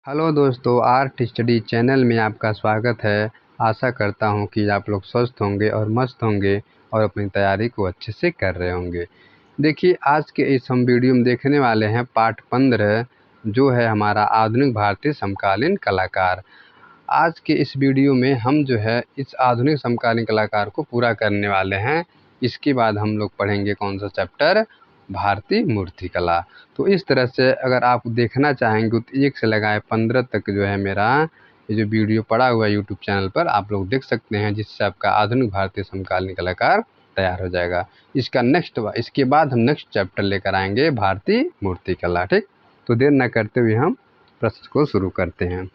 Hello दोस्तों, art study channel में आपका स्वागत है। आशा करता हूं कि आप लोग स्वस्थ होंगे और मस्त होंगे और अपनी तैयारी को अच्छे से कर रहे होंगे। देखिए, आज के इस हम वीडियो में देखने वाले हैं पार्ट 15, जो है हमारा आधुनिक भारतीय समकालीन कलाकार। आज के इस वीडियो में हम जो है इस आधुनिक समकालीन कलाकार को पूरा करने वाले हैं। इसके बाद हम लोग पढ़ेंगे कौन सा चैप्टर, भारतीय मूर्तिकला। तो इस तरह से अगर आप देखना चाहेंगे तो 1 से लगाए 15 तक जो है मेरा ये जो वीडियो पड़ा हुआ है यूट्यूब चैनल पर, आप लोग देख सकते हैं, जिससे आपका आधुनिक भारतीय समकालीन कलाकार तैयार हो जाएगा। इसके बाद हम नेक्स्ट चैप्टर लेकर आएंगे भारतीय मूर्तिकला। ठीक, तो देर न करते हुए हम प्रश्न को शुरू करते हैं।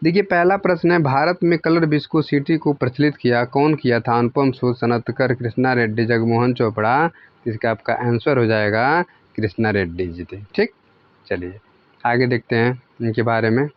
देखिए, पहला प्रश्न है, भारत में कलर विस्कोसिटी को प्रचलित कौन किया था? अनुपम सूद, सनतकर, कृष्णा रेड्डी, जगमोहन चोपड़ा। इसका आपका आंसर हो जाएगा कृष्णा रेड्डी जी थे। ठीक, चलिए आगे देखते हैं इनके बारे में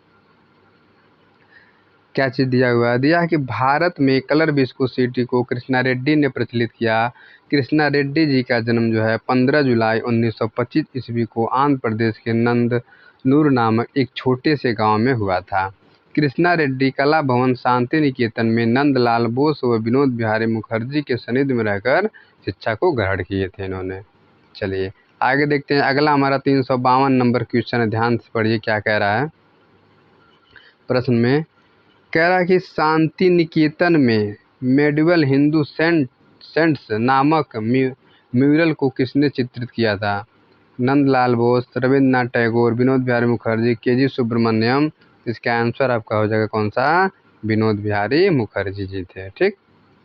क्या चीज़ दिया है कि भारत में कलर विस्कोसिटी को कृष्णा रेड्डी ने प्रचलित किया। कृष्णा रेड्डी जी का जन्म जो है 15 जुलाई 1925 ईस्वी को आंध्र प्रदेश के नंदनूर नामक एक छोटे से गांव में हुआ था। कृष्णा रेड्डी कला भवन शांति निकेतन में नंदलाल बोस व विनोद बिहारी मुखर्जी के सानिध्य में रहकर शिक्षा को ग्रहण किए थे इन्होंने। चलिए आगे देखते हैं। अगला हमारा 352 नंबर क्वेश्चन है, ध्यान से पढ़िए क्या कह रहा है प्रश्न में। कह रहा है कि शांति निकेतन में मेडिवल हिंदू सेंट्स नामक म्यूरल को किसने चित्रित किया था? नंदलाल बोस, रविंद्रनाथ टैगोर, विनोद बिहारी मुखर्जी, के.जी. सुब्रमण्यम। इसका आंसर आपका हो जाएगा कौन सा? विनोद बिहारी मुखर्जी जी थे। ठीक,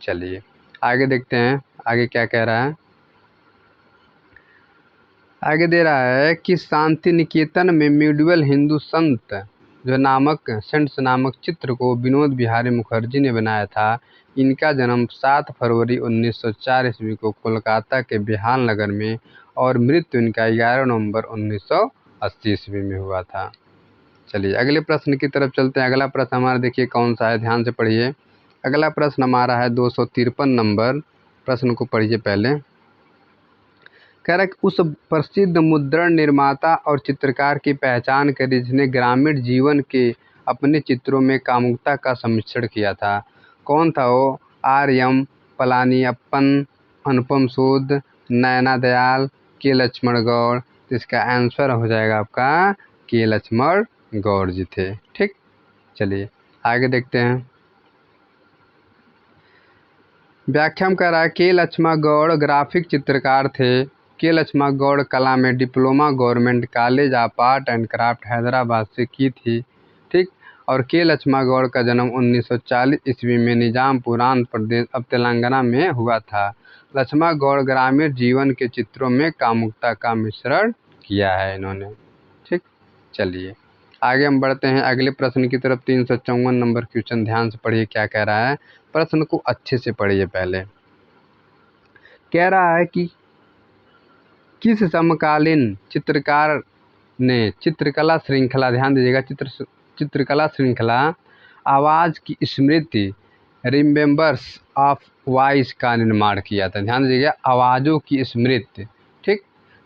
चलिए आगे देखते हैं आगे क्या कह रहा है। आगे दे रहा है कि शांति निकेतन में मेडिवल हिंदू सेंट्स नामक चित्र को विनोद बिहारी मुखर्जी ने बनाया था। इनका जन्म 7 फरवरी 1904 ईस्वी को कोलकाता के बिहार नगर में और मृत्यु इनका 11 नवंबर 1980 ईस्वी में हुआ था। चलिए अगले प्रश्न की तरफ चलते हैं। अगला प्रश्न हमारा देखिए कौन सा है, ध्यान से पढ़िए। अगला प्रश्न हमारा है 253 नंबर। प्रश्न को पढ़िए पहले। कह रहा है कि उस प्रसिद्ध मुद्रण निर्माता और चित्रकार की पहचान करी जिसने ग्रामीण जीवन के अपने चित्रों में कामुकता का सम्मिश्रण किया था। कौन था वो? आर.एम. पलानियप्पन, अनुपम सूद, नैना दयाल, के लक्ष्मण गौड़। तो इसका आंसर हो जाएगा आपका के लक्ष्मण गौड़ जी थे। ठीक, चलिए आगे देखते हैं। व्याख्या में कह रहा है के लक्ष्मण गौड़ ग्राफिक चित्रकार थे। के लक्ष्मण गौड़ कला में diploma government college of art and craft Hyderabad से की थी। ठीक, और के लक्ष्मण गौड़ का जन्म 1940 ईस्वी में निजामपुर आंध्र प्रदेश अब तेलंगाना में हुआ था। लक्ष्मण गौड़ ग्रामीण जीवन के चित्रों में कामुकता का मिश्रण किया है इन्होंने। ठीक, चलिए आगे हम बढ़ते हैं अगले प्रश्न की तरफ। 354 नंबर क्वेश्चन, ध्यान से पढ़िए क्या कह रहा है। प्रश्न को अच्छे से पढ़िए पहले। कह रहा है कि किस समकालीन चित्रकार ने चित्रकला श्रृंखला, ध्यान दीजिएगा, चित्रकला श्रृंखला आवाज़ की स्मृति रिमेम्बर्स ऑफ वॉइस का निर्माण किया था? ध्यान दीजिएगा, आवाज़ों की स्मृति। ठीक,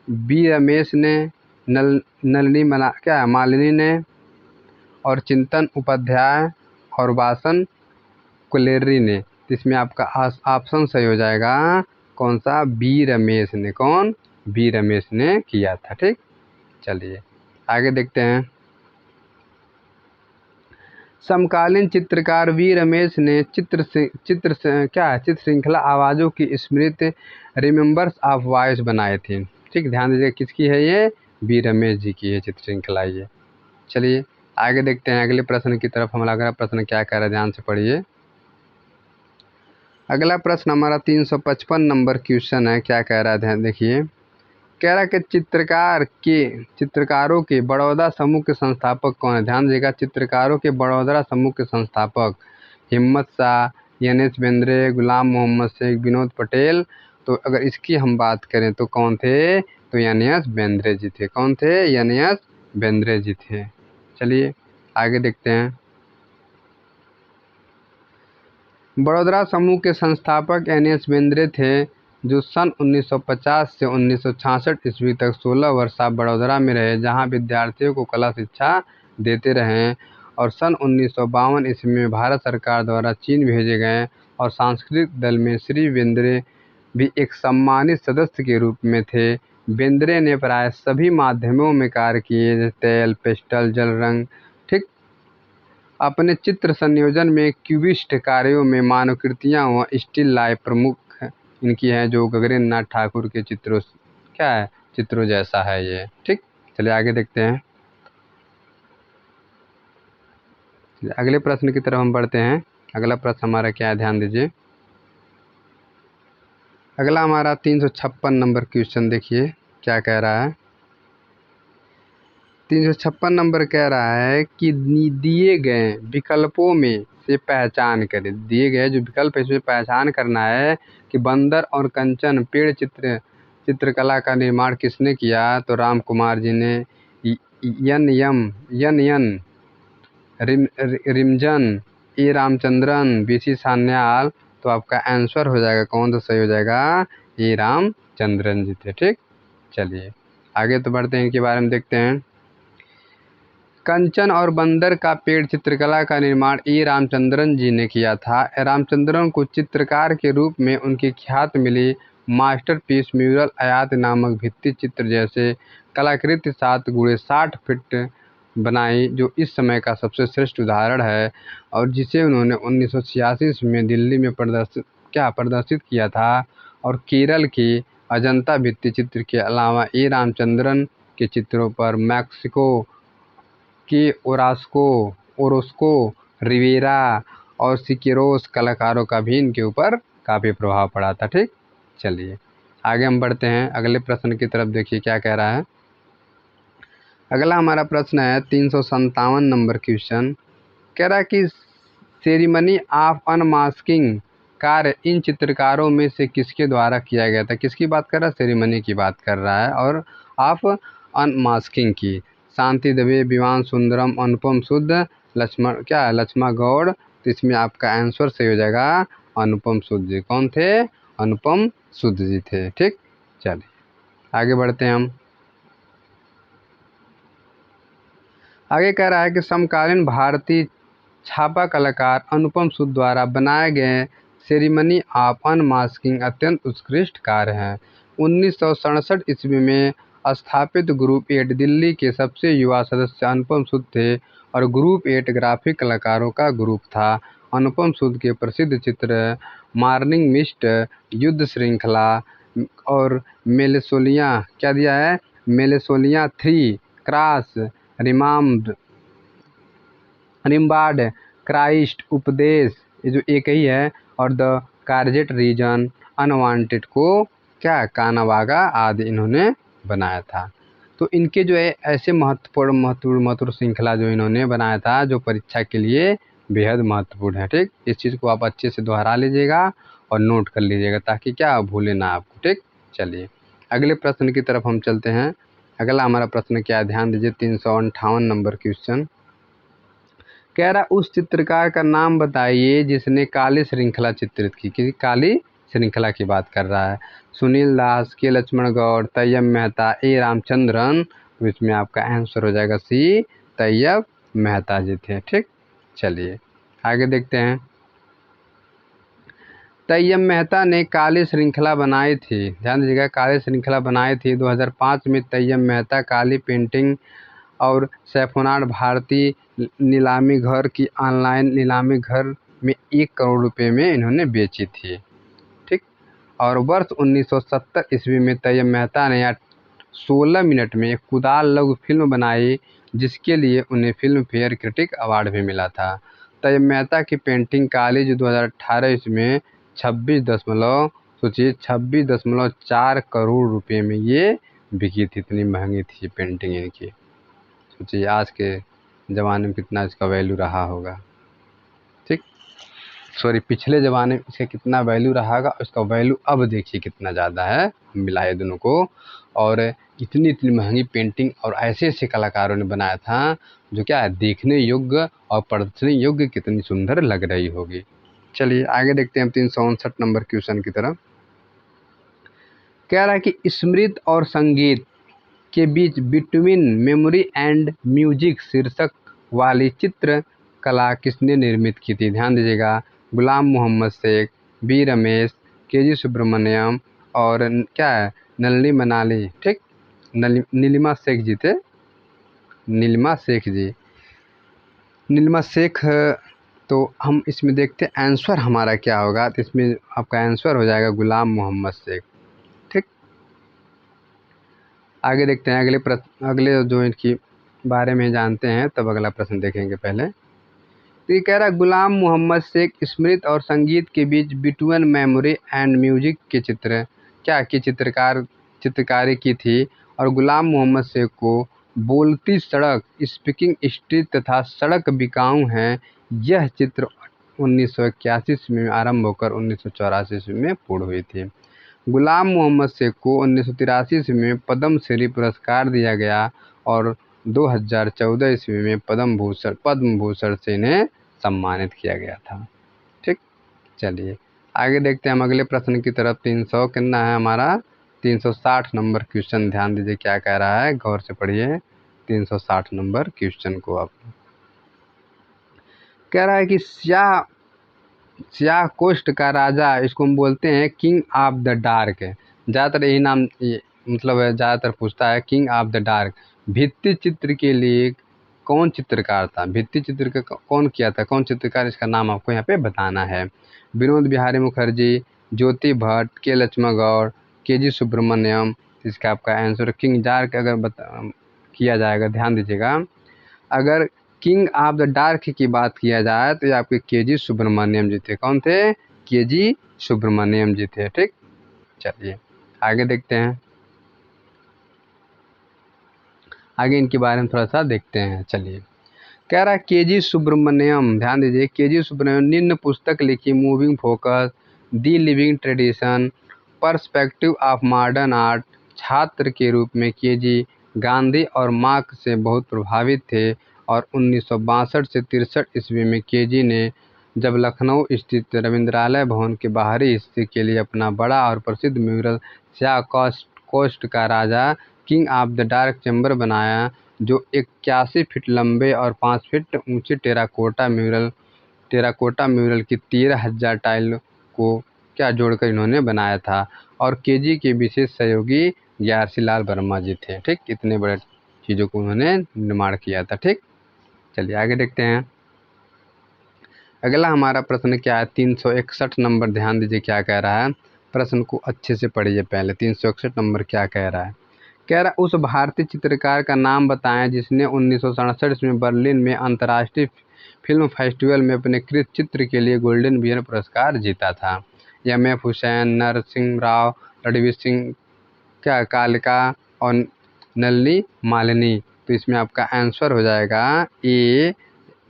बी रमेश ने, नलिनी मालिनी ने, और चिंतन उपाध्याय और वासन कुलेरी ने। इसमें आपका ऑप्शन सही हो जाएगा कौन सा? बी रमेश ने। कौन? बी रमेश ने किया था। ठीक, चलिए आगे देखते हैं। समकालीन चित्रकार वी रमेश ने चित्र श्रृंखला आवाज़ों की स्मृति रिमेम्बर्स ऑफ वॉइस बनाए थे। ठीक, ध्यान दीजिए किसकी है ये? बी रमेश जी की है चित्र श्रृंखला ये। चलिए आगे देखते हैं अगले प्रश्न की तरफ। हमारा अगला प्रश्न क्या कह रहा है, ध्यान से पढ़िए। अगला प्रश्न हमारा 355 नंबर क्वेश्चन है, क्या कह रहा है, ध्यान देखिए। कह रहा है कि चित्रकारों के बड़ौदा समूह के संस्थापक कौन है? ध्यान दीजिएगा, चित्रकारों के बड़ौदा समूह के संस्थापक हिम्मत शाह, एन.एस. बेंद्रे, गुलाम मोहम्मद शेख, विनोद पटेल। तो अगर इसकी हम बात करें तो कौन थे? तो एन.एस. बेंद्रे जी थे। कौन थे? एन.एस. बेंद्रे जी थे। चलिए आगे देखते हैं। बड़ोदरा समूह के संस्थापक एन.एस. बेंद्रे थे। जो सन 1950 से 1966 ईस्वी तक 16 वर्ष आप बड़ौदा में रहे, जहां विद्यार्थियों को कला शिक्षा देते रहे, और सन 1952 ईस्वी में भारत सरकार द्वारा चीन भेजे गए और सांस्कृतिक दल में श्री बेंद्रे भी एक सम्मानित सदस्य के रूप में थे। बेंद्रे ने प्राय सभी माध्यमों में कार्य किए, जैसे तेल, पेस्टल, जल रंग। ठीक, अपने चित्र संयोजन में क्यूबिस्ट कार्यों में मानवकृतियाँ व स्टिल लाइफ प्रमुख इनकी हैं, जो गगनेन्द्र नाथ ठाकुर के चित्रों क्या है चित्रों जैसा है ये। ठीक, चलिए आगे देखते हैं। अगले प्रश्न की तरफ हम बढ़ते हैं। अगला प्रश्न हमारा क्या है, ध्यान दीजिए। अगला हमारा 356 नंबर क्वेश्चन देखिए क्या कह रहा है। 356 नंबर कह रहा है कि दिए गए विकल्पों में से पहचान करें। दिए गए जो विकल्प है इसमें पहचान करना है कि बंदर और कंचन पेड़ चित्रकला का निर्माण किसने किया। तो राम कुमार जी ने, यन रिमजन, ए रामचंद्रन, बीसी सान्याल। तो आपका आंसर हो जाएगा, कौन सा सही हो जाएगा, ए रामचंद्रन जी थे। ठीक, चलिए आगे तो बढ़ते हैं, इनके बारे में देखते हैं। कंचन और बंदर का पेड़ चित्रकला का निर्माण ए रामचंद्रन जी ने किया था। रामचंद्रन को चित्रकार के रूप में उनकी ख्यात मिली मास्टरपीस म्यूरल आयात नामक भित्ति चित्र जैसे कलाकृति 7 गुणे 60 फीट बनाई, जो इस समय का सबसे श्रेष्ठ उदाहरण है, और जिसे उन्होंने 1986 में दिल्ली में प्रदर्शित किया था। और केरल के अजंता भित्ति चित्र के अलावा ए रामचंद्रन के चित्रों पर मैक्सिको के ओरोस्को रिवेरा और सिकेरोस कलाकारों का भी इनके ऊपर काफ़ी प्रभाव पड़ा था। ठीक, चलिए आगे हम बढ़ते हैं। अगले प्रश्न की तरफ देखिए क्या कह रहा है। अगला हमारा प्रश्न है 357 नंबर क्वेश्चन। कह रहा है कि सेरेमनी ऑफ अनमास्किंग कार्य इन चित्रकारों में से किसके द्वारा किया गया था। किसकी बात कर रहा है, सेरेमनी की बात कर रहा है, और ऑफ अनमास्किंग की। शांति दवे, विवान सुंदरम, अनुपम सुद, लक्ष्मण गौड़। तो इसमें आपका आंसर सही हो जाएगा अनुपम सुद जी। कौन थे, अनुपम सुद जी थे। ठीक, चलिए आगे बढ़ते हैं हम। आगे कह रहा है कि समकालीन भारतीय छापा कलाकार अनुपम सुद द्वारा बनाए गए सेरेमनी ऑफ अनमास्किंग अत्यंत उत्कृष्ट कार्य हैं। 1967 ईस्वी में स्थापित ग्रुप 8 दिल्ली के सबसे युवा सदस्य अनुपम सुद थे, और ग्रुप 8 ग्राफिक कलाकारों का ग्रुप था। अनुपम सुद के प्रसिद्ध चित्र मॉर्निंग मिस्ट, युद्ध श्रृंखला और मेलेसोलिया क्या दिया है, मेलेसोलिया 3, क्रॉस, रिम्बार्ड, क्राइस्ट, उपदेश, ये जो एक ही है, और द कार्जेट रीजन, अनवांटेड को क्या कानावागा आदि इन्होंने बनाया था। तो इनके जो है ऐसे महत्वपूर्ण श्रृंखला जो इन्होंने बनाया था, जो परीक्षा के लिए बेहद महत्वपूर्ण है। ठीक, इस चीज़ को आप अच्छे से दोहरा लीजिएगा और नोट कर लीजिएगा, ताकि क्या भूले ना आपको। ठीक, चलिए अगले प्रश्न की तरफ हम चलते हैं। अगला हमारा प्रश्न क्या है, ध्यान दीजिए। 358 नंबर क्वेश्चन कह रहा, उस चित्रकार का नाम बताइए जिसने काली श्रृंखला चित्रित की। किसी काली श्रृंखला की बात कर रहा है। सुनील दास, के लक्ष्मण गौड़, तैयब मेहता, ए रामचंद्रन। तो इसमें आपका आंसर हो जाएगा सी, तैयब मेहता जी थे। ठीक, चलिए आगे देखते हैं। तैयब मेहता ने काली श्रृंखला बनाई थी, ध्यान दीजिएगा, काली श्रृंखला बनाई थी। 2005 में तैयब मेहता काली पेंटिंग और सैफनाड भारतीय नीलामी घर की ऑनलाइन नीलामी घर में 1 करोड़ रुपए में इन्होंने बेची थी। ठीक, और वर्ष 1970 ईस्वी में तैयब मेहता ने 16 मिनट में एक कुदाल लघु फिल्म बनाई, जिसके लिए उन्हें फिल्म फेयर क्रिटिक अवार्ड भी मिला था। तैयब मेहता की पेंटिंग काली जो 2018 ईस्वी में 26.4 करोड़ रुपए में ये बिकी थी। इतनी महंगी थी पेंटिंग इनकी। सोचिए आज के ज़माने में कितना इसका वैल्यू रहा होगा। ठीक, सॉरी, पिछले ज़माने में इसका कितना वैल्यू रहा होगा, उसका वैल्यू अब देखिए कितना ज़्यादा है। मिलाए दोनों को, और इतनी महंगी पेंटिंग और ऐसे ऐसे कलाकारों ने बनाया था, जो क्या है देखने योग्य और प्रदर्शनी योग्य कितनी सुंदर लग रही होगी। चलिए आगे देखते हैं 359 नंबर क्वेश्चन की तरफ। कह रहा है कि स्मृति और संगीत के बीच बिटवीन मेमोरी एंड म्यूजिक शीर्षक वाली चित्रकला किसने निर्मित की थी? ध्यान दीजिएगा, गुलाम मोहम्मद शेख, बी रमेश, के जी सुब्रमण्यम और क्या है, नलिनी मनाली। ठीक, नीलिमा शेख जी थे, नीलिमा शेख जी, नीलिमा शेख। तो हम इसमें देखते हैं आंसर हमारा क्या होगा। तो इसमें आपका आंसर हो जाएगा गुलाम मोहम्मद शेख। ठीक, आगे देखते हैं अगले जो इनकी बारे में जानते हैं, तब अगला प्रश्न देखेंगे। पहले तो ये कह रहा है गुलाम मोहम्मद शेख स्मृति और संगीत के बीच बिटवीन मेमोरी एंड म्यूजिक के चित्रकारी की थी, और गुलाम मोहम्मद शेख को बोलती सड़क, स्पीकिंग स्ट्रीट तथा सड़क बिकाऊ हैं, यह चित्र 1981 ईस्वी में आरंभ होकर 1984 ईस्वी में पूर्ण हुई थी। गुलाम मोहम्मद शेख को 1983 ईस्वी में पद्म श्री पुरस्कार दिया गया और 2014 ईस्वी में पद्म भूषण से इन्हें सम्मानित किया गया था। ठीक, चलिए आगे देखते हैं हम अगले प्रश्न की तरफ। 300 कितना है हमारा, 360 नंबर क्वेश्चन। ध्यान दीजिए क्या कह रहा है, गौर से पढ़िए 360 नंबर क्वेश्चन को। आप कह रहा है कि स्याह कोस्ट का राजा, इसको हम बोलते हैं किंग ऑफ द डार्क। ज़्यादातर यही नाम मतलब ज़्यादातर पूछता है, किंग ऑफ द डार्क। भित्ति चित्र के लिए कौन चित्रकार था? भित्ति चित्र का कौन किया था, कौन चित्रकार, इसका नाम आपको यहाँ पे बताना है। विनोद बिहारी मुखर्जी, ज्योति भट्ट, के लक्ष्मण, के जी सुब्रमण्यम। इसका आपका आंसर किंग डार्क अगर किया जाएगा, ध्यान दीजिएगा, अगर किंग ऑफ द डार्क की बात किया जाए तो ये आपके के जी सुब्रमण्यम जी थे। कौन थे? के जी सुब्रमण्यम जी थे। ठीक, चलिए आगे देखते हैं, आगे इनके बारे में थोड़ा सा देखते हैं। चलिए कह रहा है के जी सुब्रमण्यम, ध्यान दीजिए, के जी सुब्रमण्यम निम्न पुस्तक लिखी, moving focus, the living tradition, perspective of modern art. छात्र के रूप में के जी गांधी और मार्क्स से बहुत प्रभावित थे और 1962 से 63 ईस्वी में के जी ने जब लखनऊ स्थित रविंद्रालय भवन के बाहरी हिस्से के लिए अपना बड़ा और प्रसिद्ध म्यूरल स्याह कोस्ट का राजा King of the Dark Chamber बनाया, जो 81 फीट लंबे और 5 फीट ऊंचे टेराकोटा म्यूरल की 13,000 टाइल को क्या जोड़कर इन्होंने बनाया था, और केजी के विशेष सहयोगी ग्यारसी लाल वर्मा जी थे। ठीक, इतने बड़े चीज़ों को उन्होंने निर्माण किया था। ठीक, चलिए आगे देखते हैं। अगला हमारा प्रश्न क्या है, 361 नंबर। ध्यान दीजिए क्या कह रहा है, प्रश्न को अच्छे से पढ़िए पहले। 361 नंबर क्या कह रहा है, कह रहा उस भारतीय चित्रकार का नाम बताएं जिसने 1967 में बर्लिन में अंतर्राष्ट्रीय फिल्म फेस्टिवल में अपने कृत चित्र के लिए गोल्डन बियर पुरस्कार जीता था। एम.एफ. हुसैन, नरसिंह राव, रणवीर सिंह, क्या कालिका और नलिनी मालिनी। तो इसमें आपका आंसर हो जाएगा ए,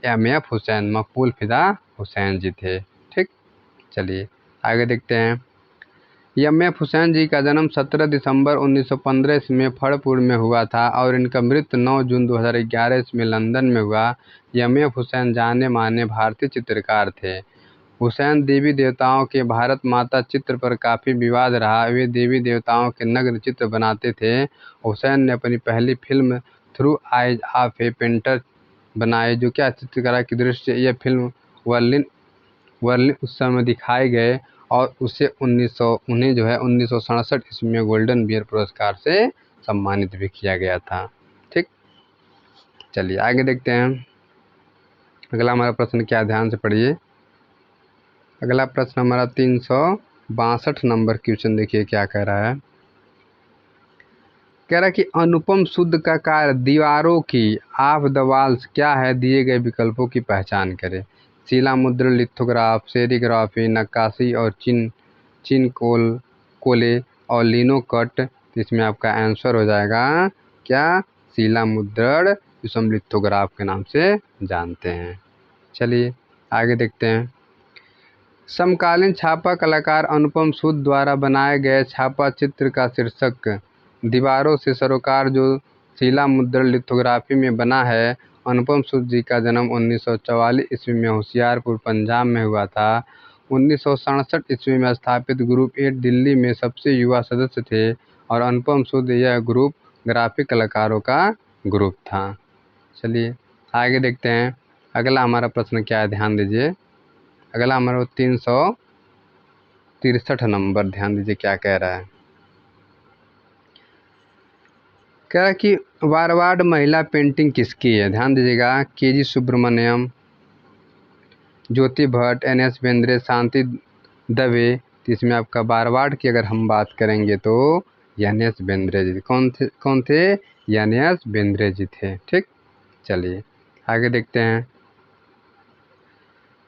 एम.एफ. हुसैन, मकबूल फिदा हुसैन जी थे। ठीक, चलिए आगे देखते हैं। एम.एफ. हुसैन जी का जन्म 17 दिसंबर 1915 में फड़पुर में हुआ था और इनका मृत्यु 9 जून 2011 में लंदन में हुआ। एम.एफ. हुसैन जाने माने भारतीय चित्रकार थे। हुसैन देवी देवताओं के भारत माता चित्र पर काफ़ी विवाद रहा। वे देवी देवताओं के नग्न चित्र बनाते थे। हुसैन ने अपनी पहली film through eyes of A painter बनाई, जो क्या चित्रकला की दृष्टि से यह फिल्म वर्लिन उस समय दिखाए गए और उन्हें जो है 1967 ईस्वी में गोल्डन बियर पुरस्कार से सम्मानित भी किया गया था। ठीक, चलिए आगे देखते हैं। अगला हमारा प्रश्न क्या, ध्यान से पढ़िए। अगला प्रश्न हमारा 362 नंबर क्वेश्चन, देखिए क्या कह रहा है। कह रहा है कि अनुपम शुद्ध का कार्य दीवारों की ऑफ द वॉल्स क्या है, दिए गए विकल्पों की पहचान करें। शिला मुद्रण, लिथोग्राफ, सेरीग्राफी, नक्काशी और चिन कोले और लिनो कट। तो इसमें आपका आंसर हो जाएगा क्या, शिला मुद्रण, जिसे हम लिथोग्राफ के नाम से जानते हैं। चलिए आगे देखते हैं। समकालीन छापा कलाकार अनुपम सूद द्वारा बनाए गए छापा चित्र का शीर्षक दीवारों से सरोकार, जो शिला मुद्रण लिथोग्राफी में बना है। अनुपम सूद जी का जन्म 1944 ईस्वी में होशियारपुर पंजाब में हुआ था। 1967 ईस्वी में स्थापित ग्रुप 8 दिल्ली में सबसे युवा सदस्य थे और अनुपम सूद यह ग्रुप ग्राफिक कलाकारों का ग्रुप था। चलिए आगे देखते हैं अगला हमारा प्रश्न क्या है, ध्यान दीजिए। अगला हमारा 363 नंबर, ध्यान दीजिए क्या कह रहा है। कह रहा है कि वारवाड महिला पेंटिंग किसकी है। ध्यान दीजिएगा, केजी सुब्रमण्यम, ज्योति भट्ट, एन.एस. बेंद्रे, शांति दवे। तो इसमें आपका वारवाड की अगर हम बात करेंगे तो एन.एस. बेंद्रे जी कौन थे? एन.एस. बेंद्रे जी थे। ठीक, चलिए आगे देखते हैं।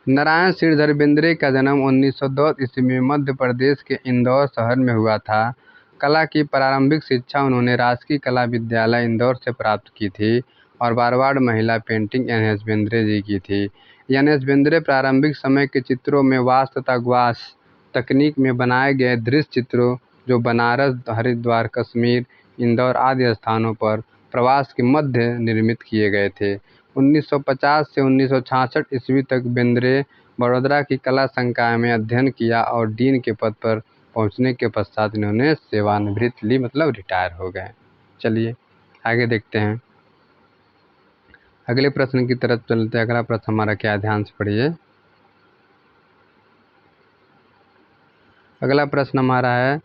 नारायण श्रीधर बेंद्रे का जन्म 1910 ईस्वी में मध्य प्रदेश के इंदौर शहर में हुआ था। कला की प्रारंभिक शिक्षा उन्होंने राजकीय कला विद्यालय इंदौर से प्राप्त की थी और वारवाड महिला पेंटिंग एन.एस. बेंद्रे जी की थी। एन.एस. बेंद्रे प्रारंभिक समय के चित्रों में वास तथा ग्वास तकनीक में बनाए गए दृश्य चित्रों जो बनारस, हरिद्वार, कश्मीर, इंदौर आदि स्थानों पर प्रवास के मध्य निर्मित किए गए थे। 1950 से 1966 ईस्वी तक बेंद्रे बड़ौदा की कला संकाय में अध्ययन किया और डीन के पद पर पहुंचने के पश्चात इन्होंने सेवानिवृत्ति ली, मतलब रिटायर हो गए। चलिए आगे देखते हैं, अगले प्रश्न की तरफ चलते हैं। अगला प्रश्न हमारा क्या है, ध्यान से पढ़िए। अगला प्रश्न हमारा है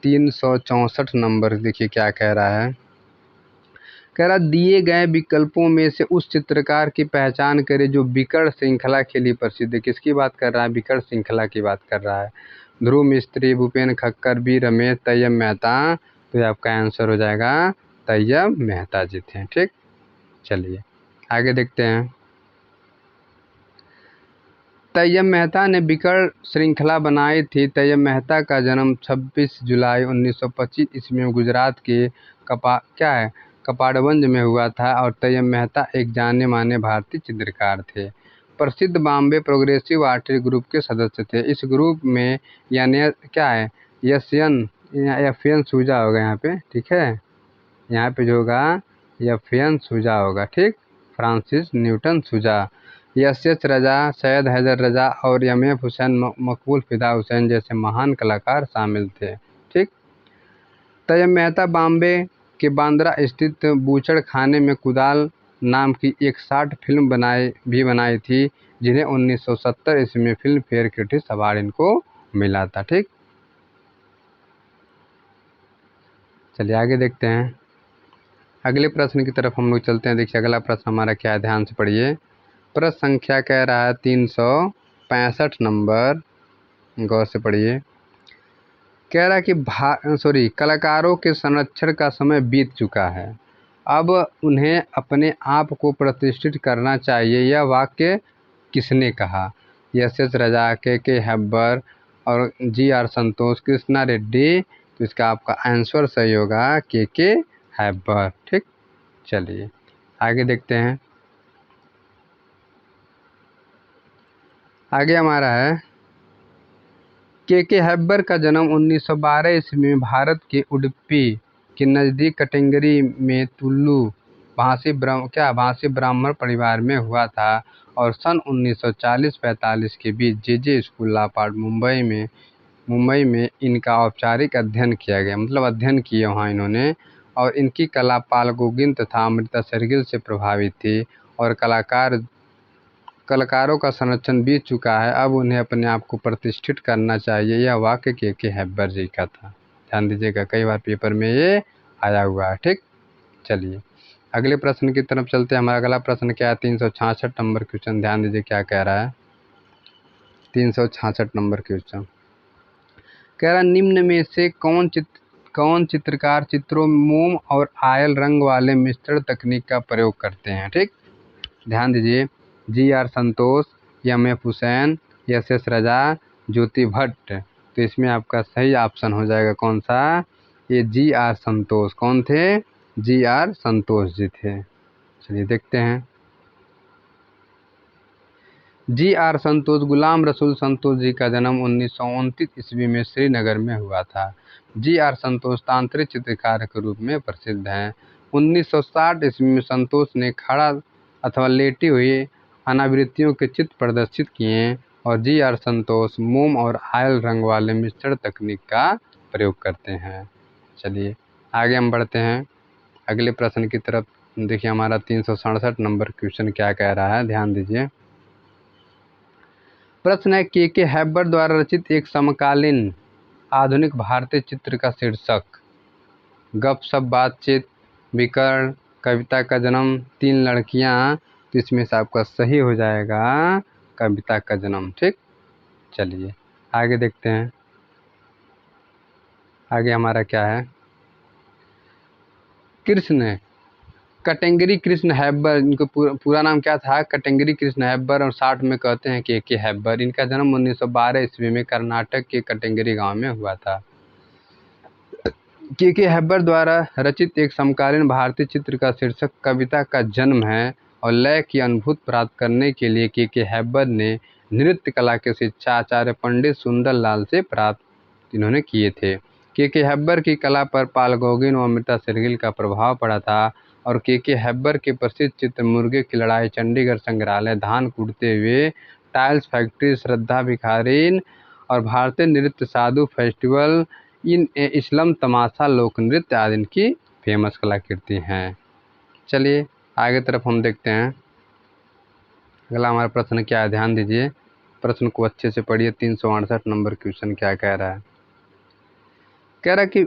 364 नंबर, देखिए क्या कह रहा है। कह रहा दिए गए विकल्पों में से उस चित्रकार की पहचान करें जो विकर्ण श्रृंखला के लिए प्रसिद्ध है। किसकी बात कर रहा है? विकर्ण श्रृंखला की बात कर रहा है। ध्रुव मिस्त्री, भूपेन खक्कर, बी रमेश, तैयब मेहता। तो ये आपका आंसर हो जाएगा तैयब मेहता जी थे। ठीक, चलिए आगे देखते हैं। तैयब मेहता ने विकर्ण श्रृंखला बनाई थी। तैयब मेहता का जन्म 26 जुलाई 1925 ईस्वी में गुजरात के कपाड़गंज में हुआ था और तैयब मेहता एक जाने माने भारतीय चित्रकार थे। प्रसिद्ध बॉम्बे प्रोग्रेसिव आर्टिस्ट ग्रुप के सदस्य थे। इस ग्रुप में यानी क्या है, एफ.एन. सूजा होगा यहाँ पे। ठीक है, यहाँ पे जो होगा एफ.एन. सूजा होगा। ठीक, फ्रांसिस न्यूटन सूजा, एस.एच. रजा, सैयद हैदर रजा और एम.एफ. हुसैन, मकबूल फिदा हुसैन जैसे महान कलाकार शामिल थे। ठीक, तैयब मेहता बॉम्बे के बांद्रा स्थित बूचड़ खाने में कुदाल नाम की एक शॉर्ट फिल्म बनाई थी जिन्हें 1970 ईस्वी में फिल्म फेयर क्रिटिक्स अवार्ड इनको मिला था। ठीक, चलिए आगे देखते हैं। अगले प्रश्न की तरफ हम लोग चलते हैं। देखिए अगला प्रश्न हमारा क्या है, ध्यान से पढ़िए। प्रश्न संख्या कह रहा है 365 नंबर, गौर से पढ़िए। कह रहा है कि कलाकारों के संरक्षण का समय बीत चुका है, अब उन्हें अपने आप को प्रतिष्ठित करना चाहिए। यह वाक्य किसने कहा? एस.एच. रजा, के हैब्बर और जी.आर. संतोष, कृष्णा रेड्डी। तो इसका आपका आंसर सही होगा के हैब्बर। ठीक, चलिए आगे देखते हैं। आगे हमारा है के हैब्बर का जन्म 1912 ईस्वी में भारत के उडुपी के नज़दीक कटेंगरी में तुलु भाषी ब्राह्मण परिवार में हुआ था और सन 1940-45 के बीच जे स्कूल लापाड मुंबई में इनका औपचारिक अध्ययन किया गया, मतलब अध्ययन किया वहाँ इन्होंने। और इनकी कला पाल गौगिन तथा अमृता शेरगिल से प्रभावित थी और कलाकारों का संरक्षण बीत चुका है, अब उन्हें अपने आप को प्रतिष्ठित करना चाहिए। यह वाक्य के हैब्बर जी का था। ध्यान दीजिएगा, कई बार पेपर में ये आया हुआ है। ठीक, चलिए अगले प्रश्न की तरफ चलते हैं। हमारा अगला प्रश्न क्या है, 366 नंबर क्वेश्चन, ध्यान दीजिए क्या कह रहा है। 366 नंबर क्वेश्चन कह रहा निम्न में से कौन चित्रकार चित्रों में मोम और आयल रंग वाले मिश्रण तकनीक का प्रयोग करते हैं? ठीक, ध्यान दीजिए। जी.आर. संतोष, एम.एफ. हुसैन, एस.एस. रजा, ज्योति भट्ट। तो इसमें आपका सही ऑप्शन हो जाएगा कौन सा? ये जी.आर. संतोष। कौन थे? जी.आर. संतोष जी थे। चलिए देखते हैं। जी.आर. संतोष गुलाम रसूल संतोष जी का जन्म 1929 ईस्वी में श्रीनगर में हुआ था। जी.आर. संतोष तांत्रिक चित्रकार के रूप में प्रसिद्ध हैं। 1960 ईस्वी में संतोष ने खड़ा अथवा लेटी हुई अनावृत्तियों के चित्र प्रदर्शित किए और जी आर संतोष मोम और ऑयल रंग वाले मिश्रण तकनीक का प्रयोग करते हैं। चलिए आगे हम बढ़ते हैं अगले प्रश्न की तरफ। देखिए हमारा 367 नंबर क्वेश्चन क्या कह रहा है, ध्यान दीजिए। प्रश्न है के हैबर द्वारा रचित एक समकालीन आधुनिक भारतीय चित्र का शीर्षक। गपशप, बातचीत, विकर्ण, कविता का जन्म, तीन लड़कियां। तो इसमें से आपका सही हो जाएगा कविता का जन्म। ठीक, चलिए आगे देखते हैं। आगे हमारा क्या है, कृष्ण कटेंगरी कृष्ण हैबर, इनको पूरा नाम क्या था, कटेंगरी कृष्ण हैबर, और 60 में कहते हैं के हैबर। इनका जन्म 1912 ईस्वी में कर्नाटक के कटेंगरी गांव में हुआ था। के हैबर द्वारा रचित एक समकालीन भारतीय चित्र का शीर्षक कविता का जन्म है और लय की अनुभूति प्राप्त करने के लिए के हैबर ने नृत्य कला की शिक्षा आचार्य पंडित सुंदरलाल से प्राप्त इन्होंने किए थे। के हैबर की कला पर पाल गौगिन और अमृता शेरगिल का प्रभाव पड़ा था और के हैबर के प्रसिद्ध चित्र मुर्गे की लड़ाई, चंडीगढ़ संग्रहालय, धान कूटते हुए, टाइल्स फैक्ट्री, श्रद्धा भिखारिन और भारतीय नृत्य साधु फेस्टिवल, इन इस्लाम तमाशा, लोक नृत्य आदि इनकी फेमस कलाकृति हैं। चलिए आगे तरफ हम देखते हैं। अगला हमारा प्रश्न क्या है, ध्यान दीजिए, प्रश्न को अच्छे से पढ़िए। 368 नंबर क्वेश्चन क्या कह रहा है, कह रहा है कि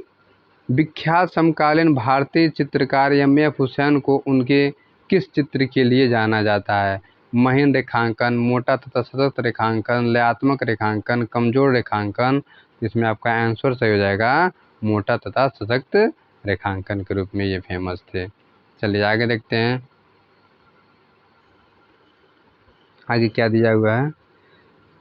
विख्यात समकालीन भारतीय चित्रकार एम.एफ. हुसैन को उनके किस चित्र के लिए जाना जाता है। महीन रेखांकन, मोटा तथा सतत रेखांकन, लयात्मक रेखांकन, कमजोर रेखांकन। इसमें आपका आंसर सही हो जाएगा मोटा तथा सशक्त रेखांकन के रूप में ये फेमस थे। चलिए आगे देखते हैं आगे क्या दिया हुआ है।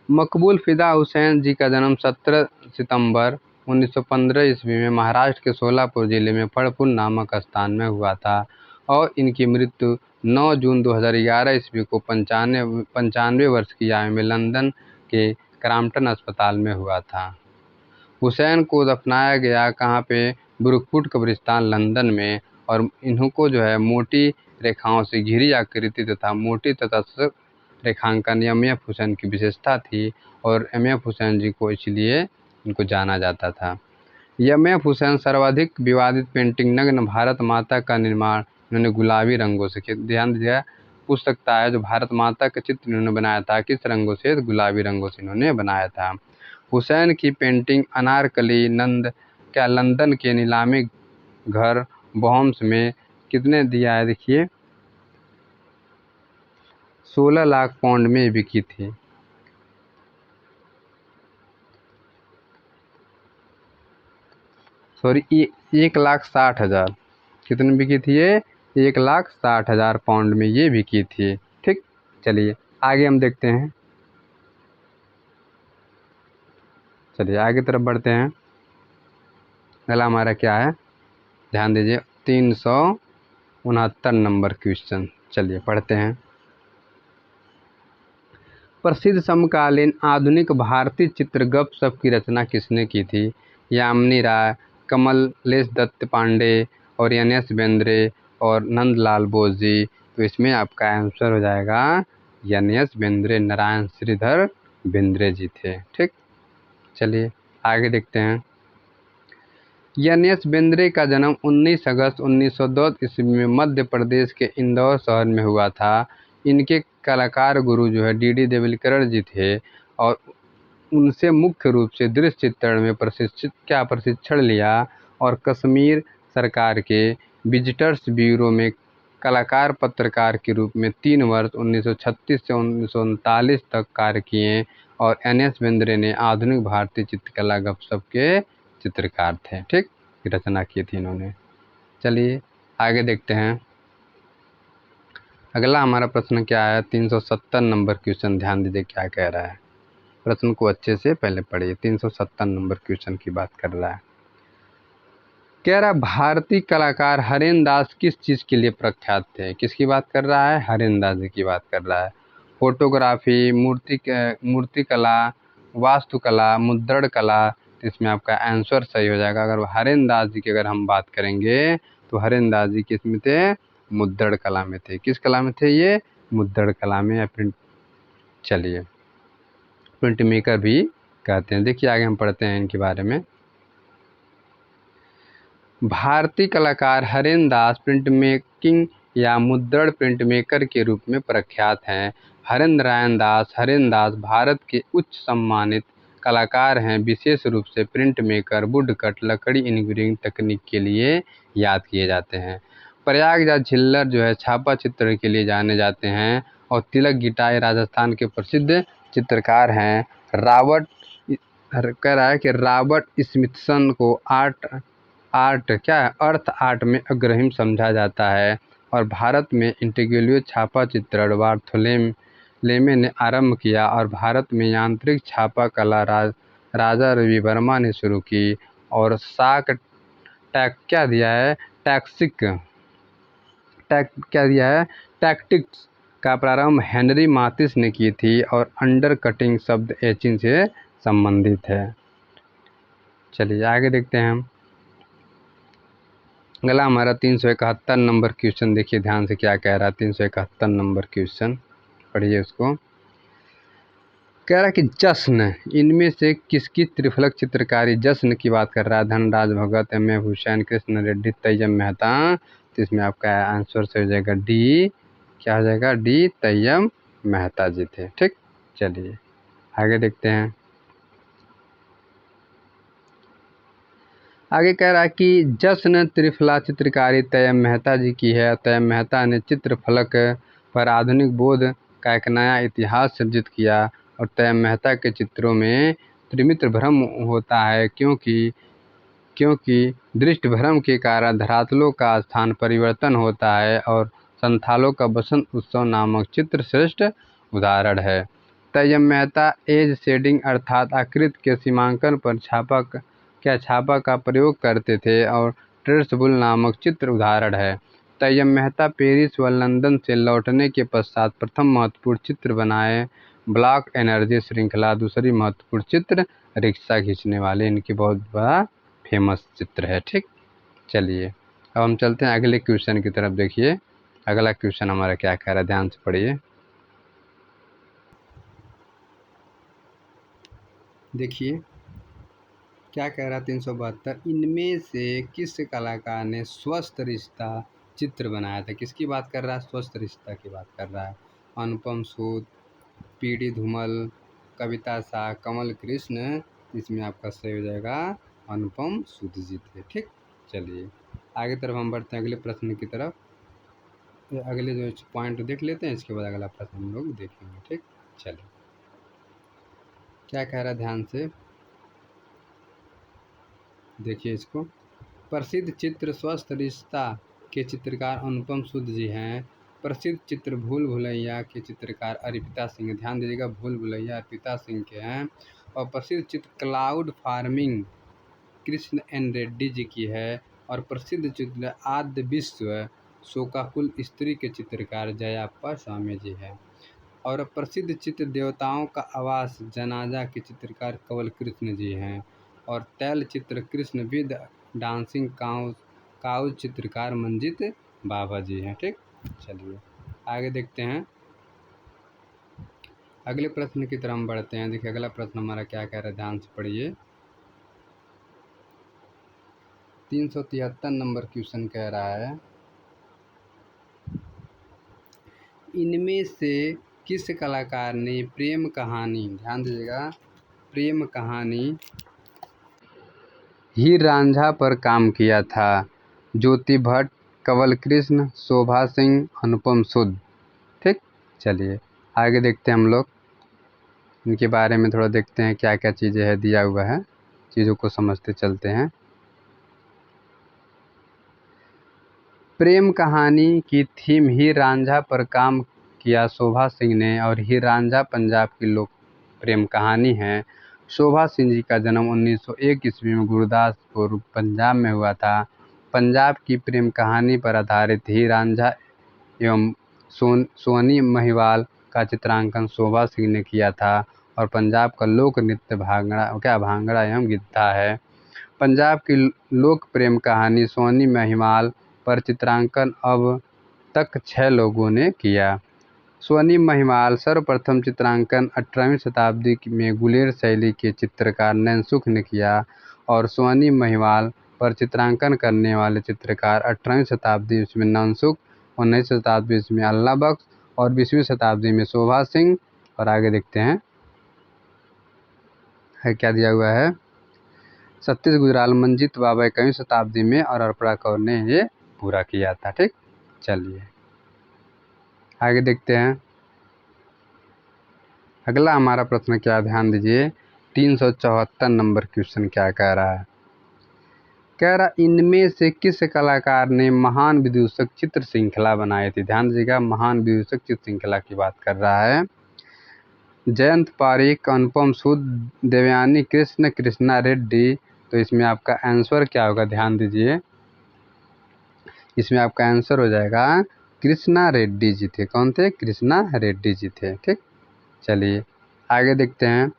मकबूल फिदा हुसैन जी का जन्म 17 सितंबर 1915 ईस्वी में महाराष्ट्र के सोलापुर जिले में फड़पुर नामक स्थान में हुआ था और इनकी मृत्यु 9 जून 2011 ईस्वी को 95 वर्ष की आयु में लंदन के क्रॉम्पटन अस्पताल में हुआ था। हुसैन को दफनाया गया कहाँ पे, ब्रुकफुट कब्रिस्तान लंदन में। और इनको जो है मोटी रेखाओं से घिरी आकृति तथा मोटी तथा सशक्त रेखांकन एम.एफ. हुसैन की विशेषता थी और एम.एफ. हुसैन जी को इसलिए इनको जाना जाता था। एम.एफ. हुसैन सर्वाधिक विवादित पेंटिंग नग्न भारत माता का निर्माण इन्होंने गुलाबी रंगों से किया। ध्यान दीजिए, पूछ सकता है जो भारत माता का चित्र इन्होंने बनाया था किस रंगों से, गुलाबी रंगों से इन्होंने बनाया था। हुसैन की पेंटिंग अनारकली लंदन के नीलामी घर बॉम्स में कितने दिया है, देखिए 16 लाख पाउंड में बिकी थी। सॉरी 1,60,000, कितने बिकी थी ये, 1,60,000 पाउंड में ये बिकी थी। ठीक, चलिए आगे हम देखते हैं। चलिए आगे तरफ बढ़ते हैं। अगला हमारा क्या है, ध्यान दीजिए 369 नंबर क्वेश्चन। चलिए पढ़ते हैं। प्रसिद्ध समकालीन आधुनिक भारतीय चित्र गपशप की रचना किसने की थी। यामिनी राय, कमलेश दत्त पांडे और एन.एस. बेंद्रे और नंदलाल बोस जी। तो इसमें आपका आंसर हो जाएगा एन.एस. बेंद्रे, नारायण श्रीधर बेंद्रे जी थे। ठीक, चलिए आगे देखते हैं। एन.एस. बेंद्रे का जन्म 19 अगस्त 1902 ईस्वी में मध्य प्रदेश के इंदौर शहर में हुआ था। इनके कलाकार गुरु जो है डी.डी. देवलकर जी थे और उनसे मुख्य रूप से दृश्य चित्रण में प्रशिक्षण लिया और कश्मीर सरकार के विजिटर्स ब्यूरो में कलाकार पत्रकार के रूप में 3 वर्ष 1936 से 1939 तक कार्य किए। और एन.एस. बेंद्रे ने आधुनिक भारतीय चित्रकला गपशप के चित्रकार थे। ठीक, रचना की थी इन्होंने। चलिए आगे देखते हैं। अगला हमारा प्रश्न क्या है, 370 नंबर क्वेश्चन। ध्यान दीजिए क्या कह रहा है, प्रश्न को अच्छे से पहले पढ़िए। 370 नंबर क्वेश्चन की बात कर रहा है। कह रहा भारतीय कलाकार हरेन दास किस चीज़ के लिए प्रख्यात थे। किसकी बात कर रहा है, हरेन दास जी की बात कर रहा है। फोटोग्राफी, मूर्तिकला, वास्तुकला, मुद्रण कला। तो इसमें आपका आंसर सही हो जाएगा। अगर हरेन दास जी की अगर हम बात करेंगे तो हरेन दास जी किस में थे, मुद्रण कला में थे। किस कला में थे ये, मुद्रण कला में या प्रिंट। चलिए प्रिंट मेकर भी कहते हैं। देखिए आगे हम पढ़ते हैं इनके बारे में। भारतीय कलाकार हरेन दास प्रिंट मेकिंग या मुद्रण प्रिंट मेकर के रूप में प्रख्यात हैं। हरेन दास भारत के उच्च सम्मानित कलाकार हैं। विशेष रूप से प्रिंट मेकर, वुडकट, लकड़ी इंजीनियरिंग तकनीक के लिए याद किए जाते हैं। प्रयागराज झिल्लर जो है छापा चित्र के लिए जाने जाते हैं। और तिलक गिटाई राजस्थान के प्रसिद्ध चित्रकार हैं। कह रहा है कि रॉबर्ट स्मिथसन को अर्थ आर्ट में अग्रणी समझा जाता है। और भारत में इंटेग्रेलियो छापा चित्रण बार्थोलोमेव ने आरंभ किया। और भारत में यांत्रिक छापा कला राजा रवि वर्मा ने शुरू की। और टैक्टिक्स का प्रारंभ हेनरी माथिस ने की थी। और अंडरकटिंग शब्द एचिंग से संबंधित है। चलिए आगे देखते हैं हम। अगला हमारा 371 नंबर क्वेश्चन, देखिए ध्यान से क्या कह रहा है। 371 नंबर क्वेश्चन पढ़िए उसको। कह रहा है कि जश्न इनमें से किसकी त्रिफलक चित्रकारी, जश्न की बात कर रहा है। धनराज भगत, M.A. हुसैन, कृष्ण रेड्डी, तैयब मेहता। तो इसमें आपका आंसर से हो जाएगा डी। क्या हो जाएगा? डी, तैयब मेहता जी थे। ठीक, चलिए आगे देखते हैं। आगे कह रहा है कि जश्न त्रिफला चित्रकारी तैयब मेहता जी की है। तैयब मेहता ने चित्रफलक पर आधुनिक बोध का एक नया इतिहास सृजित किया। और तैयब मेहता के चित्रों में त्रिमित्र भ्रम होता है, क्योंकि दृष्टि भ्रम के कारण धरातलों का स्थान परिवर्तन होता है। और संथालों का बसंत उत्सव नामक चित्र श्रेष्ठ उदाहरण है। तैयब मेहता एज शेडिंग अर्थात आकृति के सीमांकन पर छापा का प्रयोग करते थे। और ट्रेसबुल नामक चित्र उदाहरण है। तैयब मेहता पेरिस व लंदन से लौटने के पश्चात प्रथम महत्वपूर्ण चित्र बनाए ब्लॉक एनर्जी श्रृंखला। दूसरी महत्वपूर्ण चित्र रिक्शा खींचने वाले, इनकी बहुत बड़ा फेमस चित्र है। ठीक, चलिए अब हम चलते हैं अगले क्वेश्चन की तरफ। देखिए अगला क्वेश्चन हमारा क्या कह रहा है, ध्यान से पढ़िए। देखिए क्या कह रहा है 372, इनमें से किस कलाकार ने स्वस्थ रिश्ता चित्र बनाया था। किसकी बात कर रहा है? स्वस्थ रिश्ता की बात कर रहा है। अनुपम सूद, पीडी धूमल, कविता शाह, कमल कृष्ण। इसमें आपका सही हो जाएगा अनुपम सूद जी थे। ठीक, चलिए आगे तरफ हम बढ़ते हैं अगले प्रश्न की तरफ। अगले जो पॉइंट देख लेते हैं, इसके बाद अगला प्रश्न हम लोग देखेंगे। ठीक, चलिए क्या कह रहा है ध्यान से देखिए इसको। प्रसिद्ध चित्र स्वस्थ रिश्ता के चित्रकार अनुपम सूद जी हैं। प्रसिद्ध चित्र भूल भुलैया के चित्रकार अर्पिता सिंह, ध्यान दीजिएगा भूल भुलैया अर्पिता सिंह के हैं। और प्रसिद्ध चित्र cloud farming Krishna N Reddy ji की है। और प्रसिद्ध चित्र आद्य विश्व शोकाकुल स्त्री के चित्रकार जयाप्पा स्वामी जी हैं। और प्रसिद्ध चित्र देवताओं का आवास जनाजा के चित्रकार कंवल कृष्ण जी हैं। और तैल चित्र कृष्ण विद डांसिंग काउ चित्रकार मंजित बाबा जी हैं। ठीक, चलिए आगे देखते हैं अगले प्रश्न की तरफ हम बढ़ते हैं। देखिए अगला प्रश्न हमारा क्या कह रहा है, ध्यान से पढ़िए। 373 नंबर क्वेश्चन कह रहा है, इनमें से किस कलाकार ने प्रेम कहानी, ध्यान दीजिएगा, प्रेम कहानी हीर रांझा पर काम किया था। ज्योति भट्ट, कंवल कृष्ण, शोभा सिंह, अनुपम सूद। ठीक, चलिए आगे देखते हैं हम लोग इनके बारे में थोड़ा देखते हैं क्या क्या चीज़ें है दिया हुआ है, चीज़ों को समझते चलते हैं। प्रेम कहानी की थीम हीर रांझा पर काम किया शोभा सिंह ने। और हीर रांझा पंजाब की लोक प्रेम कहानी है। शोभा सिंह जी का जन्म 1901 ईस्वी में गुरदासपुर पंजाब में हुआ था। पंजाब की प्रेम कहानी पर आधारित हीर रांझा एवं सोनी महिवाल का चित्रांकन शोभा सिंह ने किया था। और पंजाब का लोक नृत्य भांगड़ा एवं गिद्धा है। पंजाब की लोक प्रेम कहानी सोनी महिवाल पर चित्रांकन अब तक 6 लोगों ने किया। स्वर्णिम महिवाल सर्वप्रथम चित्रांकन 18वीं शताब्दी में गुलेर शैली के चित्रकार नैनसुख ने किया और स्वर्णिम महिवाल पर चित्रांकन करने वाले चित्रकार 18वीं शताब्दी में नैनसुख, 19वीं शताब्दी में अल्लाह बख्श और 20वीं शताब्दी में शोभा सिंह। और आगे देखते हैं क्या दिया हुआ है। सतीश गुजराल, मंजीत बाबा 21वीं शताब्दी में और अर्पणा कौर ने ये पूरा किया था। ठीक, चलिए आगे देखते हैं। अगला हमारा प्रश्न क्या, ध्यान दीजिए, 374 नंबर क्वेश्चन क्या कह रहा है। कह रहा इनमें से किस कलाकार ने महान विदूषक चित्र श्रृंखला बनाई थी। ध्यान दीजिएगा, महान विदूषक चित्र श्रृंखला की बात कर रहा है। जयंत पारीक, अनुपम सूद, देवयानी कृष्ण, कृष्णा रेड्डी। तो इसमें आपका आंसर क्या होगा, ध्यान दीजिए, इसमें आपका आंसर हो जाएगा कृष्णा रेड्डी जी थे। कौन थे? कृष्णा रेड्डी जी थे। ठीक, चलिए आगे देखते हैं।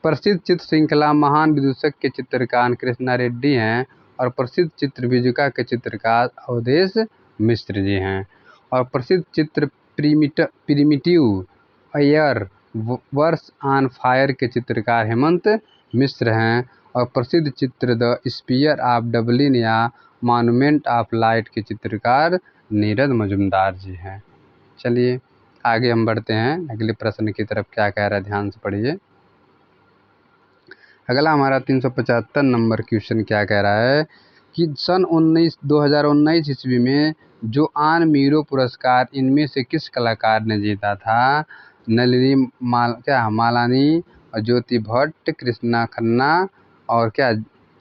प्रसिद्ध चित्र श्रृंखला महान विदूषक के चित्रकार कृष्णा रेड्डी हैं और प्रसिद्ध चित्र विजुका के चित्रकार अवधेश मिश्र जी हैं और प्रसिद्ध चित्र primitive air verse on fire के चित्रकार हेमंत मिश्र हैं और प्रसिद्ध चित्र द स्पीयर ऑफ डबलिन या मॉन्यूमेंट ऑफ लाइट के चित्रकार नीरज मजुमदार जी हैं। चलिए आगे हम बढ़ते हैं अगले प्रश्न की तरफ। क्या कह रहा है, ध्यान से पढ़िए। अगला हमारा 375 नंबर क्वेश्चन क्या कह रहा है कि सन 2019 ईस्वी में जो आन मीरो पुरस्कार इनमें से किस कलाकार ने जीता था। नलिनी मालानी और ज्योति भट्ट, कृष्णा खन्ना और क्या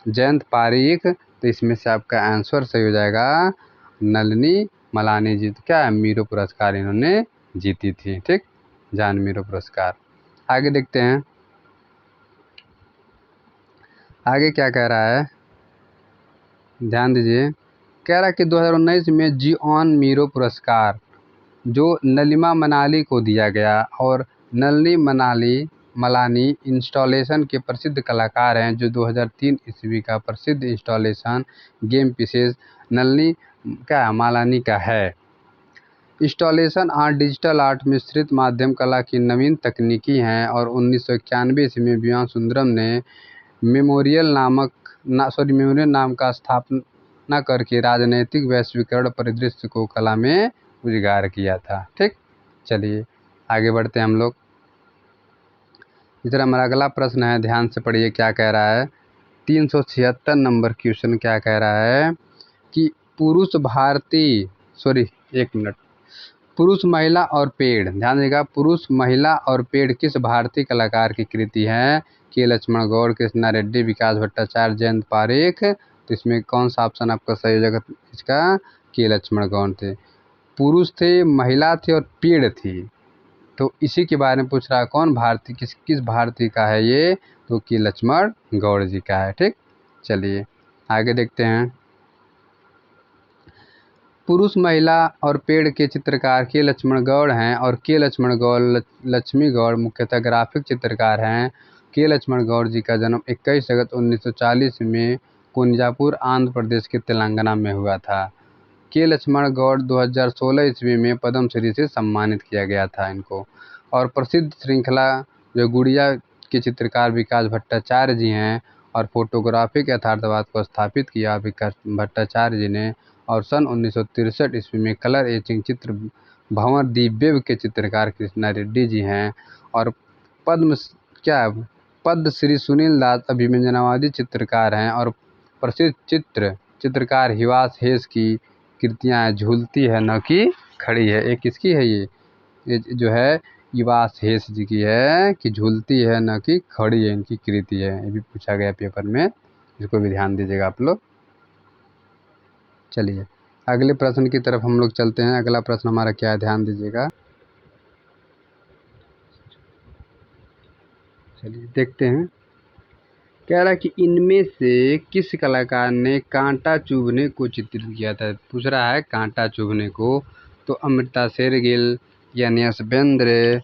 जयंत पारीक। तो इसमें से आपका आंसर सही हो जाएगा नलिनी मलानी जी। तो क्या मीरो पुरस्कार इन्होंने जीती थी। ठीक, जान मीरो पुरस्कार। आगे देखते हैं आगे क्या कह रहा है, ध्यान दीजिए। कह रहा है कि 2019 में जीऑन मीरो पुरस्कार जो नलिमा मनाली को दिया गया और नलिनी मलानी इंस्टॉलेशन के प्रसिद्ध कलाकार हैं जो 2003 ईस्वी का प्रसिद्ध installation game pieces Nalini Malani का है। इंस्टॉलेशन आर्ट डिजिटल आर्ट मिश्रित माध्यम कला की नवीन तकनीकी हैं और 1991 ईस्वी में बियॉन सुंदरम ने मेमोरियल नाम का स्थापना करके राजनीतिक वैश्वीकरण परिदृश्य को कला में उजागर किया था। ठीक, चलिए आगे बढ़ते हैं हम लोग। इस तरह हमारा अगला प्रश्न है, ध्यान से पढ़िए क्या कह रहा है। 376 नंबर क्वेश्चन क्या कह रहा है कि पुरुष महिला और पेड़। ध्यान देगा, पुरुष महिला और पेड़ किस भारतीय कलाकार की कृति है। के लक्ष्मण गौड़, कृष्णा रेड्डी, विकास भट्टाचार्य, जयंत पारेख। तो इसमें कौन सा ऑप्शन आपका सही हो जाएगा इसका? के लक्ष्मण गौड़ थे। पुरुष थे, महिला थे और पेड़ थी, तो इसी के बारे में पूछ रहा है कौन भारतीय, किस भारतीय का है ये। तो के लक्ष्मण गौड़ जी का है। ठीक, चलिए आगे देखते हैं। पुरुष महिला और पेड़ के चित्रकार के लक्ष्मण गौड़ हैं और के लक्ष्मण गौड़ लक्ष्मी गौड़ मुख्यतः ग्राफिक चित्रकार हैं। के लक्ष्मण गौड़ जी का जन्म 21 अगस्त 1940 में कुंजापुर आंध्र प्रदेश के तेलंगाना में हुआ था। के लक्ष्मण गौड़ 2016 ईस्वी में पद्म श्री से सम्मानित किया गया था इनको। और प्रसिद्ध श्रृंखला जो गुड़िया के चित्रकार विकास भट्टाचार्य जी हैं और फोटोग्राफिक यथार्थवाद को स्थापित किया विकास भट्टाचार्य जी ने। और सन 1963 ईस्वी में कलर एचिंग चित्र भंवर दिव्य के चित्रकार कृष्णा रेड्डी जी हैं। और पद्म श्री सुनील दास अभिव्यंजनावादी चित्रकार हैं और प्रसिद्ध चित्रकार हिवास हेस की कृतियाँ झूलती है न कि खड़ी है। एक किसकी है ये जो है हिवास हेस जी की है कि झूलती है न कि खड़ी है, इनकी कृति है। ये भी पूछा गया पेपर में, इसको भी ध्यान दीजिएगा आप लोग। चलिए अगले प्रश्न की तरफ हम लोग चलते हैं। अगला प्रश्न हमारा क्या है, ध्यान दीजिएगा। चलिए देखते हैं। कह रहा है कि इनमें से किस कलाकार ने कांटा चुभने को चित्रित किया था। पूछ रहा है कांटा चुभने को। तो अमृता शेरगिल, यश बेंद्रे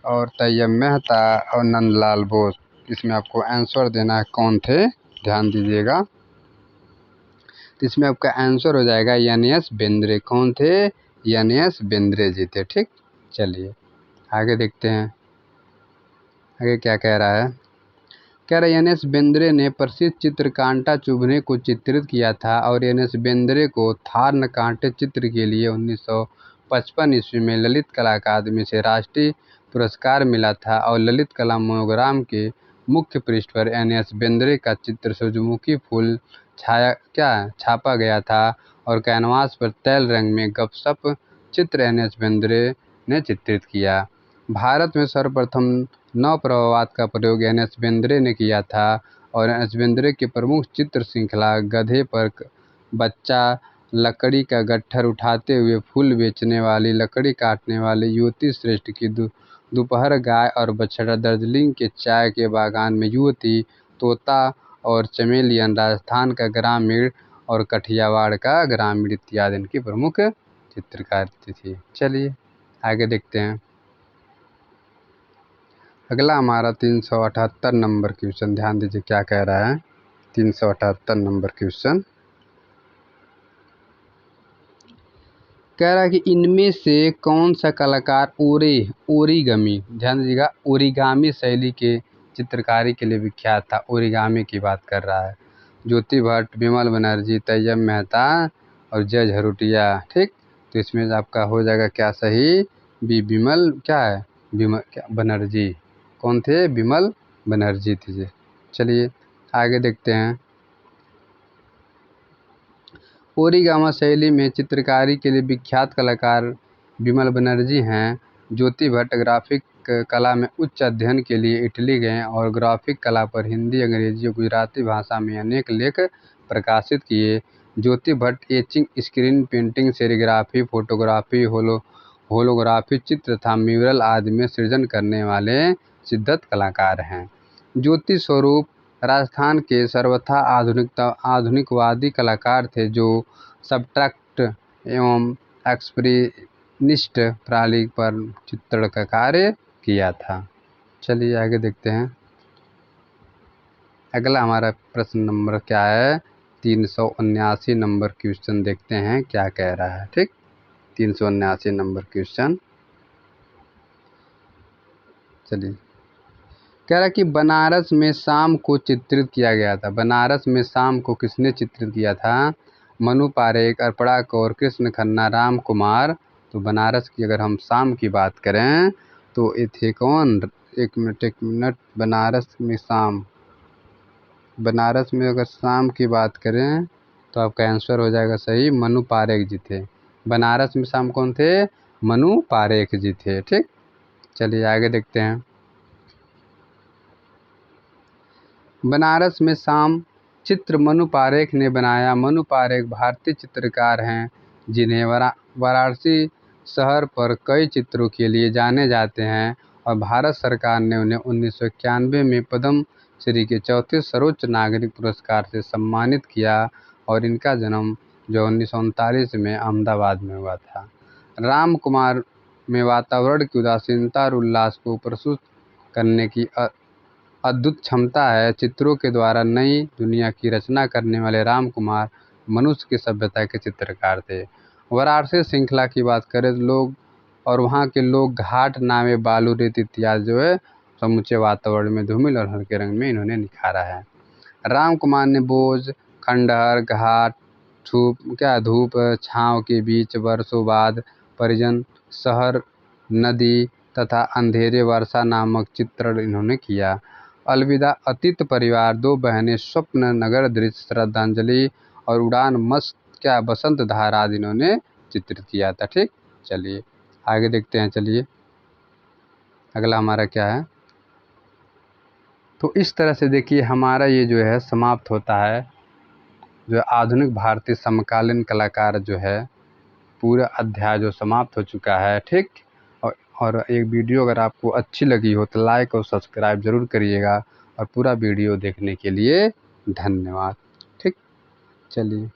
और तैयब मेहता और नंदलाल बोस। इसमें आपको आंसर देना है कौन थे, ध्यान दीजिएगा। तो इसमें आपका आंसर हो जाएगा यश बेंद्रे। कौन थे? यश बेंद्रे जी थे। ठीक, चलिए आगे देखते हैं आगे क्या कह रहा है। कह रहा है एन एस बेंद्रे ने प्रसिद्ध चित्र कांटा चुभने को चित्रित किया था और एन एस बेंद्रे को थार्न कांटे चित्र के लिए 1955 ईस्वी में ललित कला अकादमी से राष्ट्रीय पुरस्कार मिला था और ललित कला मोनोग्राम के मुख्य पृष्ठ पर एन एस बेंद्रे का चित्र सूरजमुखी फूल छापा गया था और कैनवास पर तैल रंग में गपशप चित्र एन एस बेंद्रे ने चित्रित किया। भारत में सर्वप्रथम नवप्रभावाद का प्रयोग एन एस बेंद्रे ने किया था और एन एस बेंद्रे की प्रमुख चित्र श्रृंखला गधे पर बच्चा, लकड़ी का गट्ठर उठाते हुए फूल बेचने वाली, लकड़ी काटने वाली युवती श्रेष्ठ की दोपहर, गाय और बछड़ा, दार्जिलिंग के चाय के बागान में युवती, तोता और चमेलियन, राजस्थान का ग्रामीण और कठियावाड़ का ग्रामीण इत्यादि इनकी प्रमुख चित्रकारी थी। चलिए आगे देखते हैं। अगला हमारा 378 नंबर क्वेश्चन, ध्यान दीजिए क्या कह रहा है। 378 नंबर क्वेश्चन कह रहा है कि इनमें से कौन सा कलाकार ओरिगामी, ध्यान दीजिएगा, ओरिगामी शैली के चित्रकारी के लिए विख्यात था। ओरिगामी की बात कर रहा है। ज्योति भट्ट, विमल बनर्जी, तैयब मेहता और जय झरुटिया। ठीक, तो इसमें आपका हो जाएगा क्या सही, विमल क्या है, विमल क्या बनर्जी। कौन थे, विमल बनर्जी थे। चलिए आगे देखते हैं। ओरिगामी शैली में चित्रकारी के लिए विख्यात कलाकार विमल बनर्जी हैं। ज्योति भट्ट ग्राफिक कला में उच्च अध्ययन के लिए इटली गए और ग्राफिक कला पर हिंदी, अंग्रेजी और गुजराती भाषा में अनेक लेख प्रकाशित किए। Jyoti Bhatt etching, screen painting, serigraphy, photography, holography, चित्र तथा म्यूरल आदि में सृजन करने वाले सिद्धत कलाकार हैं। ज्योति स्वरूप राजस्थान के सर्वथा आधुनिकवादी कलाकार थे जो सब्स्ट्रैक्ट एवं एक्सप्रेशनिस्ट प्रणाली पर चित्रण का कार्य किया था। चलिए आगे देखते हैं। अगला हमारा प्रश्न नंबर क्या है, 379 नंबर क्वेश्चन देखते हैं क्या कह रहा है। ठीक, 379 नंबर क्वेश्चन चलिए कह रहा है कि बनारस में शाम को चित्रित किया गया था। बनारस में शाम को किसने चित्रित किया था? मनु पारेख, अर्पणा कौर, कृष्ण खन्ना, राम कुमार। तो बनारस की अगर हम शाम की बात करें तो ये थे कौन, एक मिनट, बनारस में शाम, बनारस में अगर शाम की बात करें तो आपका आंसर हो जाएगा सही, मनु पारेख जी थे। बनारस में शाम कौन थे? मनु पारेख जी थे। ठीक, चलिए आगे देखते हैं। बनारस में शाम चित्र मनु पारेख ने बनाया। मनु पारेख भारतीय चित्रकार हैं जिन्हें वाराणसी शहर पर कई चित्रों के लिए जाने जाते हैं और भारत सरकार ने उन्हें 1991 में पद्म श्री के चौथे सर्वोच्च नागरिक पुरस्कार से सम्मानित किया और इनका जन्म जो 1939 में अहमदाबाद में हुआ था। राम कुमार में वातावरण की उदासीनता और उल्लास को प्रस्तुत करने की अद्भुत क्षमता है। चित्रों के द्वारा नई दुनिया की रचना करने वाले राम कुमार मनुष्य की सभ्यता के चित्रकार थे। वाराणसी श्रृंखला की बात करें तो लोग और वहाँ के लोग घाट, नावे, बालू, रेत इत्यादि जो है समूचे वातावरण में धूमिल और हल्के रंग में इन्होंने निखारा है। राम कुमार ने बोझ, खंडहर, घाट, धूप छाँव के बीच वर्षों बाद परिजन, शहर, नदी तथा अंधेरे वर्षा नामक चित्रण इन्होंने किया। अलविदा अतीत परिवार, दो बहनें, स्वप्न, नगर दृश्य, श्रद्धांजलि और उड़ान मस्त बसंत धार आदि इन्होंने चित्रित किया था। ठीक, चलिए आगे देखते हैं। चलिए अगला हमारा क्या है। तो इस तरह से देखिए हमारा ये जो है समाप्त होता है जो आधुनिक भारतीय समकालीन कलाकार जो है पूरा अध्याय जो समाप्त हो चुका है। ठीक, और एक वीडियो अगर आपको अच्छी लगी हो तो लाइक और सब्सक्राइब ज़रूर करिएगा और पूरा वीडियो देखने के लिए धन्यवाद। ठीक, चलिए।